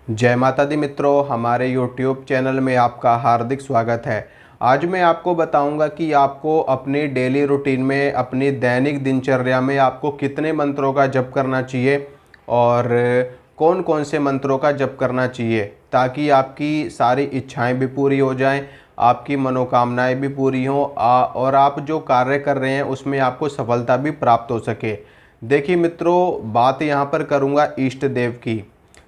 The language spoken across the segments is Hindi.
जय माता दी मित्रों, हमारे YouTube चैनल में आपका हार्दिक स्वागत है। आज मैं आपको बताऊंगा कि आपको अपनी डेली रूटीन में, अपनी दैनिक दिनचर्या में आपको कितने मंत्रों का जप करना चाहिए और कौन कौन से मंत्रों का जप करना चाहिए, ताकि आपकी सारी इच्छाएं भी पूरी हो जाएं, आपकी मनोकामनाएं भी पूरी हों और आप जो कार्य कर रहे हैं उसमें आपको सफलता भी प्राप्त हो सके। देखिए मित्रों, बात यहाँ पर करूँगा इष्ट देव की।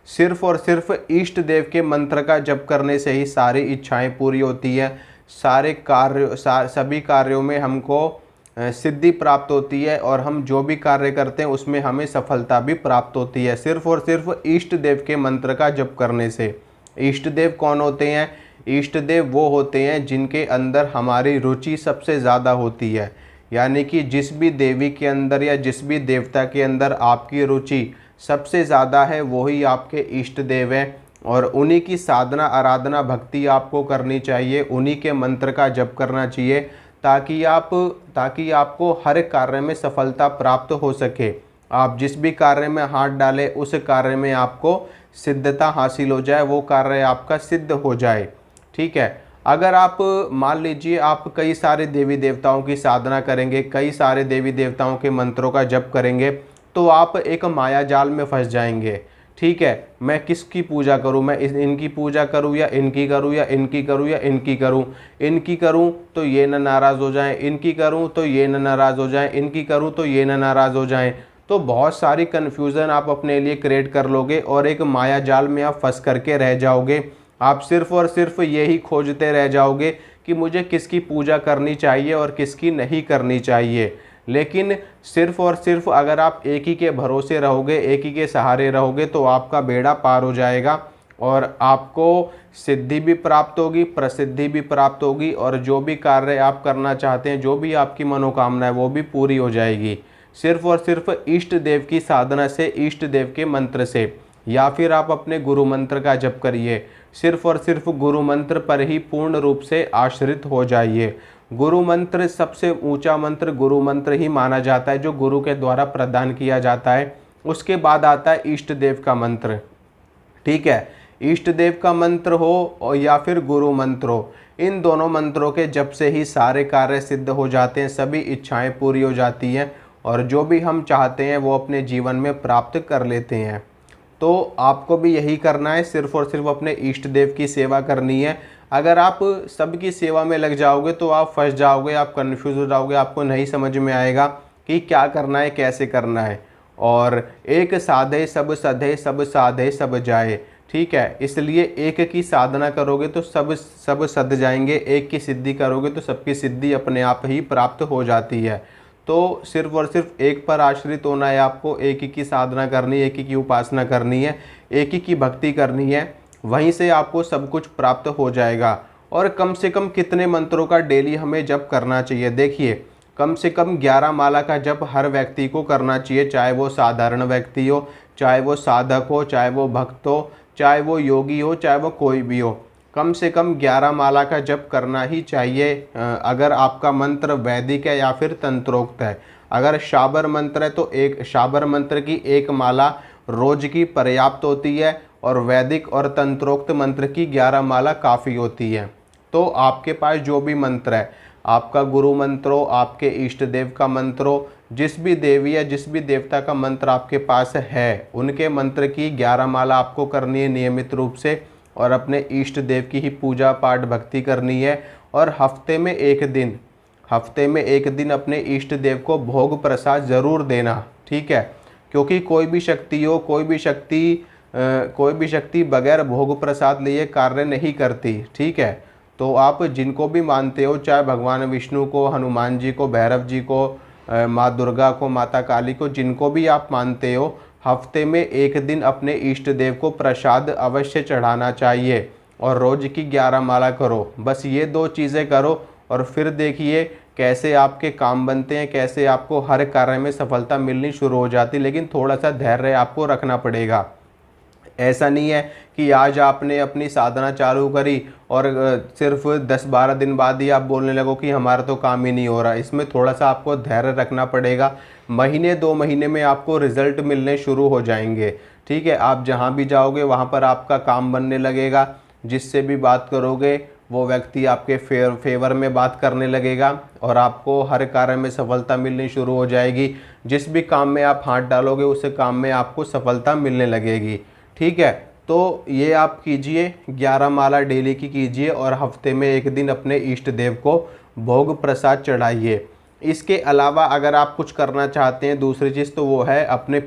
सिर्फ और सिर्फ इष्ट देव के मंत्र का जप करने से ही सारी इच्छाएं पूरी होती है, सारे कार्य सभी कार्यों में हमको सिद्धि प्राप्त होती है और हम जो भी कार्य करते हैं उसमें हमें सफलता भी प्राप्त होती है, सिर्फ और सिर्फ इष्ट देव के मंत्र का जप करने से। इष्ट देव कौन होते हैं? इष्ट देव वो होते हैं जिनके अंदर हमारी रुचि सबसे ज़्यादा होती है, यानी कि जिस भी देवी के अंदर या जिस भी देवता के अंदर आपकी रुचि सबसे ज़्यादा है वही आपके इष्ट देव हैं, और उन्हीं की साधना आराधना भक्ति आपको करनी चाहिए, उन्हीं के मंत्र का जप करना चाहिए, ताकि आपको हर कार्य में सफलता प्राप्त हो सके। आप जिस भी कार्य में हाथ डालें उस कार्य में आपको सिद्धता हासिल हो जाए, वो कार्य आपका सिद्ध हो जाए। ठीक है। अगर आप मान लीजिए आप कई सारे देवी देवताओं की साधना करेंगे, कई सारे देवी देवताओं के मंत्रों का जप करेंगे, तो आप एक माया जाल में फंस जाएंगे। ठीक है, मैं किसकी पूजा करूं? मैं इनकी पूजा करूं या इनकी करूं या इनकी करूं या इनकी करूं? इनकी करूं तो ये न नाराज़ हो जाएं, इनकी करूं तो ये न नाराज़ हो जाएं, इनकी करूं तो ये न नाराज़ हो जाएं। तो बहुत सारी कन्फ्यूज़न आप अपने लिए क्रिएट कर लोगे और एक माया जाल में आप फंस करके रह जाओगे। आप सिर्फ और सिर्फ यही खोजते रह जाओगे कि मुझे किसकी पूजा करनी चाहिए और किसकी नहीं करनी चाहिए। लेकिन सिर्फ और सिर्फ अगर आप एक ही के भरोसे रहोगे, एक ही के सहारे रहोगे, तो आपका बेड़ा पार हो जाएगा और आपको सिद्धि भी प्राप्त होगी, प्रसिद्धि भी प्राप्त होगी, और जो भी कार्य आप करना चाहते हैं, जो भी आपकी मनोकामना है, वो भी पूरी हो जाएगी, सिर्फ और सिर्फ इष्ट देव की साधना से, इष्ट देव के मंत्र से। या फिर आप अपने गुरु मंत्र का जप करिए, सिर्फ और सिर्फ गुरु मंत्र पर ही पूर्ण रूप से आश्रित हो जाइए। गुरु मंत्र सबसे ऊंचा मंत्र गुरु मंत्र ही माना जाता है, जो गुरु के द्वारा प्रदान किया जाता है। उसके बाद आता है इष्ट देव का मंत्र। ठीक है, इष्ट देव का मंत्र हो और या फिर गुरु मंत्र हो, इन दोनों मंत्रों के जप से ही सारे कार्य सिद्ध हो जाते हैं, सभी इच्छाएं पूरी हो जाती हैं और जो भी हम चाहते हैं वो अपने जीवन में प्राप्त कर लेते हैं। तो आपको भी यही करना है, सिर्फ और सिर्फ अपने इष्ट देव की सेवा करनी है। अगर आप सबकी सेवा में लग जाओगे तो आप फंस जाओगे, आप कन्फ्यूज हो जाओगे, आपको नहीं समझ में आएगा कि क्या करना है, कैसे करना है। और एक साधे सब सधे, सब साधे सब जाए। ठीक है, इसलिए एक की साधना करोगे तो सब सध जाएंगे, एक की सिद्धि करोगे तो सबकी सिद्धि अपने आप ही प्राप्त हो जाती है। तो सिर्फ और सिर्फ एक पर आश्रित होना है आपको, एक ही की साधना करनी है, एक ही की उपासना करनी है, एक ही की भक्ति करनी है, वहीं से आपको सब कुछ प्राप्त हो जाएगा। और कम से कम कितने मंत्रों का डेली हमें जप करना चाहिए? देखिए, कम से कम 11 माला का जप हर व्यक्ति को करना चाहिए, चाहे वो साधारण व्यक्ति हो, चाहे वो साधक हो, चाहे वो भक्त हो, चाहे वो योगी हो, चाहे वो कोई भी हो। कम से कम 11 माला का जप करना ही चाहिए। अगर आपका मंत्र वैदिक है या फिर तंत्रोक्त है, अगर शाबर मंत्र है तो एक शाबर मंत्र की एक माला रोज की पर्याप्त होती है, और वैदिक और तंत्रोक्त मंत्र की 11 माला काफ़ी होती है। तो आपके पास जो भी मंत्र है, आपका गुरु मंत्र हो, आपके इष्ट देव का मंत्र हो, जिस भी देवी या जिस भी देवता का मंत्र आपके पास है, उनके मंत्र की 11 माला आपको करनी है नियमित रूप से, और अपने इष्ट देव की ही पूजा पाठ भक्ति करनी है। और हफ्ते में एक दिन अपने इष्ट देव को भोग प्रसाद ज़रूर देना। ठीक है, क्योंकि कोई भी शक्ति हो, कोई भी शक्ति बगैर भोग प्रसाद लिए कार्य नहीं करती। ठीक है, तो आप जिनको भी मानते हो, चाहे भगवान विष्णु को, हनुमान जी को, भैरव जी को, माँ दुर्गा को, माता काली को, जिनको भी आप मानते हो, हफ्ते में एक दिन अपने इष्ट देव को प्रसाद अवश्य चढ़ाना चाहिए, और रोज की 11 माला करो। बस ये 2 चीज़ें करो और फिर देखिए कैसे आपके काम बनते हैं, कैसे आपको हर कार्य में सफलता मिलनी शुरू हो जाती। लेकिन थोड़ा सा धैर्य आपको रखना पड़ेगा। ऐसा नहीं है कि आज आपने अपनी साधना चालू करी और सिर्फ 10-12 दिन बाद ही आप बोलने लगो कि हमारा तो काम ही नहीं हो रहा। इसमें थोड़ा सा आपको धैर्य रखना पड़ेगा। महीने 2 महीने में आपको रिजल्ट मिलने शुरू हो जाएंगे। ठीक है। आप जहाँ भी जाओगे वहाँ पर आपका काम बनने लगेगा, जिससे भी बात करोगे वो व्यक्ति आपके फेवर में बात करने लगेगा और आपको हर कार्य में सफलता मिलनी शुरू हो जाएगी। जिस भी काम में आप हाथ डालोगे उस काम में आपको सफलता मिलने लगेगी। ठीक है, तो ये आप कीजिए, 11 माला डेली की कीजिए और हफ्ते में एक दिन अपने इष्ट देव को भोग प्रसाद चढ़ाइए। इसके अलावा अगर आप कुछ करना चाहते हैं दूसरी चीज़, तो वो है अपने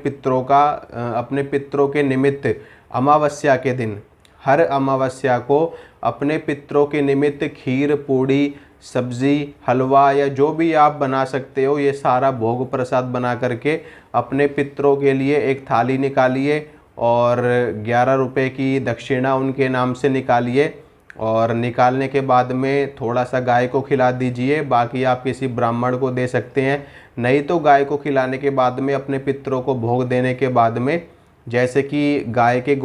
पितरों के निमित्त अमावस्या के दिन, हर अमावस्या को अपने पितरों के निमित्त खीर, पूड़ी, सब्जी, हलवा या जो भी आप बना सकते हो, ये सारा भोग प्रसाद बना करके अपने पितरों के लिए एक थाली निकालिए और 11 रुपए की दक्षिणा उनके नाम से निकालिए। और निकालने के बाद में थोड़ा सा गाय को खिला दीजिए, बाकी आप किसी ब्राह्मण को दे सकते हैं। नहीं तो गाय को खिलाने के बाद में अपने पितरों को भोग देने के बाद में, जैसे कि गाय के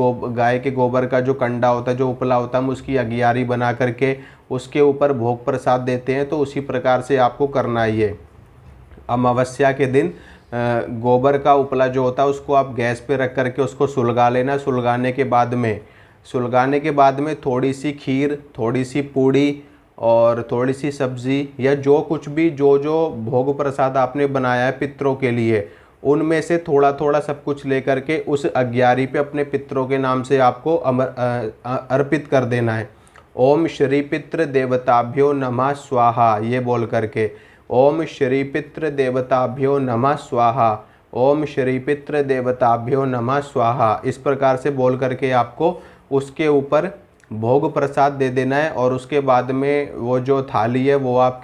गोबर का जो कंडा होता है, जो उपला होता है, हम उसकी अगियारी बना करके उसके ऊपर भोग प्रसाद देते हैं, तो उसी प्रकार से आपको करना है। ये अमावस्या के दिन गोबर का उपला जो होता है उसको आप गैस पे रख करके उसको सुलगा लेना। सुलगाने के बाद में थोड़ी सी खीर, थोड़ी सी पूड़ी और थोड़ी सी सब्ज़ी या जो कुछ भी जो भोग प्रसाद आपने बनाया है पितरों के लिए, उनमें से थोड़ा थोड़ा सब कुछ लेकर के उस अग्यारी पे अपने पितरों के नाम से आपको अर्पित कर देना है। ओम श्री पितृ देवताभ्यो नमः स्वाहा, ये बोल करके ओम श्री पितृ देवताभ्यो नमः स्वाहा, ओम श्री पितृ देवताभ्यो नमः स्वाहा, इस प्रकार से बोल करके आपको उसके ऊपर भोग प्रसाद दे देना है। और उसके बाद में वो जो थाली है वो आप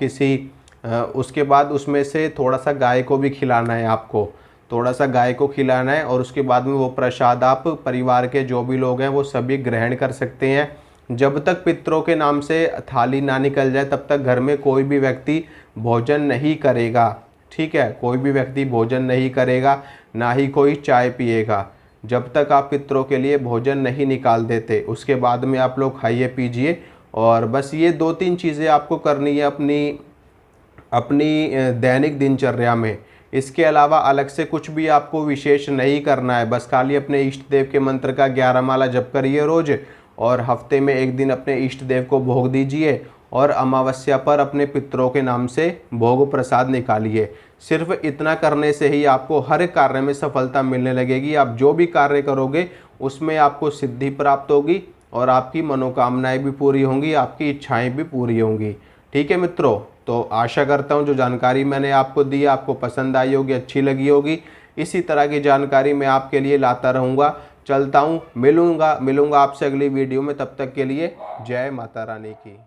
उसके बाद उसमें से थोड़ा सा गाय को भी खिलाना है, आपको थोड़ा सा गाय को खिलाना है। और उसके बाद में वो प्रसाद आप परिवार के जो भी लोग हैं वो सभी ग्रहण कर सकते हैं। जब तक पितरों के नाम से थाली ना निकल जाए तब तक घर में कोई भी व्यक्ति भोजन नहीं करेगा। ठीक है, कोई भी व्यक्ति भोजन नहीं करेगा, ना ही कोई चाय पिएगा, जब तक आप पितरों के लिए भोजन नहीं निकाल देते। उसके बाद में आप लोग खाइए पीजिए। और बस ये 2-3 चीज़ें आपको करनी है अपनी दैनिक दिनचर्या में। इसके अलावा अलग से कुछ भी आपको विशेष नहीं करना है। बस खाली अपने इष्ट देव के मंत्र का 11 माला जप करिए रोज़ और हफ्ते में एक दिन अपने इष्ट देव को भोग दीजिए और अमावस्या पर अपने पितरों के नाम से भोग प्रसाद निकालिए। सिर्फ इतना करने से ही आपको हर कार्य में सफलता मिलने लगेगी। आप जो भी कार्य करोगे उसमें आपको सिद्धि प्राप्त होगी और आपकी मनोकामनाएं भी पूरी होंगी, आपकी इच्छाएं भी पूरी होंगी। ठीक है मित्रों, तो आशा करता हूँ जो जानकारी मैंने आपको दी आपको पसंद आई होगी, अच्छी लगी होगी। इसी तरह की जानकारी मैं आपके लिए लाता रहूँगा। चलता हूँ, मिलूँगा आपसे अगली वीडियो में। तब तक के लिए जय माता रानी की।